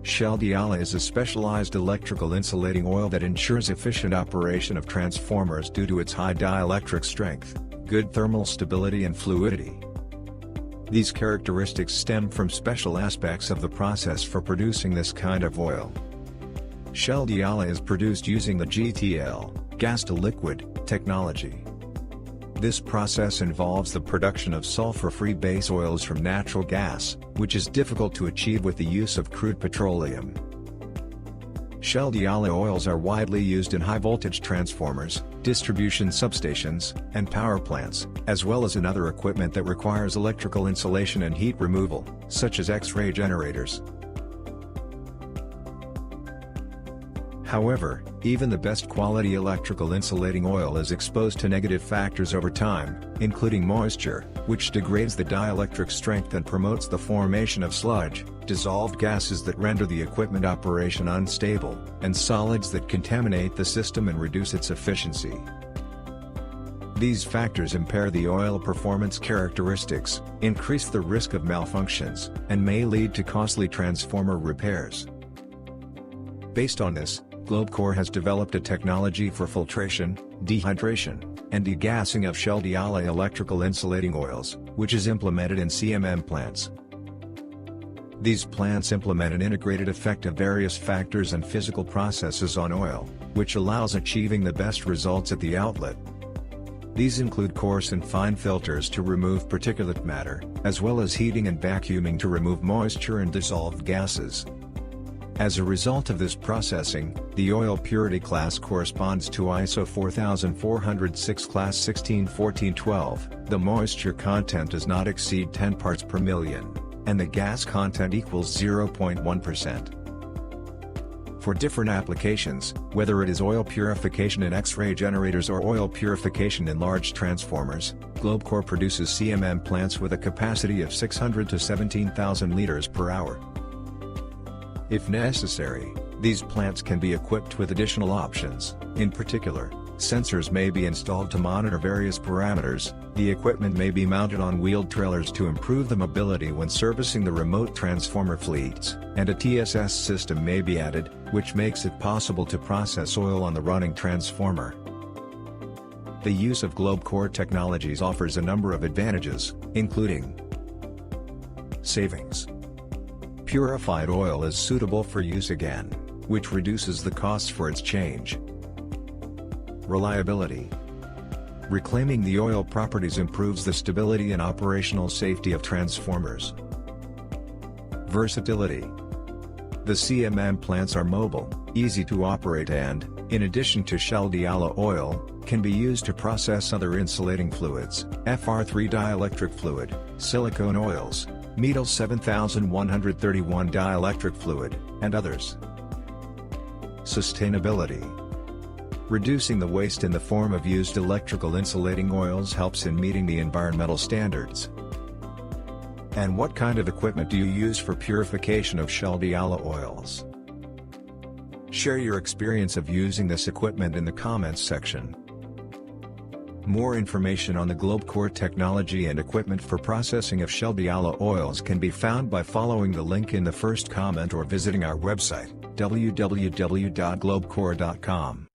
Shell Diala is a specialized electrical insulating oil that ensures efficient operation of transformers due to its high dielectric strength, good thermal stability and fluidity. These characteristics stem from special aspects of the process for producing this kind of oil. Shell Diala is produced using the GTL, gas-to-liquid, technology. This process involves the production of sulfur-free base oils from natural gas, which is difficult to achieve with the use of crude petroleum. Shell Diala oils are widely used in high-voltage transformers, distribution substations, and power plants, as well as in other equipment that requires electrical insulation and heat removal, such as X-ray generators. However, even the best quality electrical insulating oil is exposed to negative factors over time, including moisture, which degrades the dielectric strength and promotes the formation of sludge, dissolved gases that render the equipment operation unstable, and solids that contaminate the system and reduce its efficiency. These factors impair the oil performance characteristics, increase the risk of malfunctions, and may lead to costly transformer repairs. Based on this, GlobeCore has developed a technology for filtration, dehydration, and degassing of Shell Diala electrical insulating oils, which is implemented in CMM plants. These plants implement an integrated effect of various factors and physical processes on oil, which allows achieving the best results at the outlet. These include coarse and fine filters to remove particulate matter, as well as heating and vacuuming to remove moisture and dissolved gases. As a result of this processing, the oil purity class corresponds to ISO 4406 class 16-14-12, the moisture content does not exceed 10 parts per million, and the gas content equals 0.1%. For different applications, whether it is oil purification in X-ray generators or oil purification in large transformers, GlobeCore produces CMM plants with a capacity of 600 to 17,000 liters per hour. If necessary, these plants can be equipped with additional options. In particular, sensors may be installed to monitor various parameters, the equipment may be mounted on wheeled trailers to improve the mobility when servicing the remote transformer fleets, and a TSS system may be added, which makes it possible to process oil on the running transformer. The use of GlobeCore technologies offers a number of advantages, including savings. Purified oil is suitable for use again, which reduces the costs for its change. Reliability. Reclaiming the oil properties improves the stability and operational safety of transformers. Versatility. The CMM plants are mobile, easy to operate and, in addition to Shell Diala oil, can be used to process other insulating fluids, FR3 dielectric fluid, silicone oils, Metal 7131 dielectric fluid, and others. Sustainability. Reducing the waste in the form of used electrical insulating oils helps in meeting the environmental standards. And what kind of equipment do you use for purification of Shell Diala oils? Share your experience of using this equipment in the comments section. More information on the GlobeCore technology and equipment for processing of Shell Diala oils can be found by following the link in the first comment or visiting our website, www.globecore.com.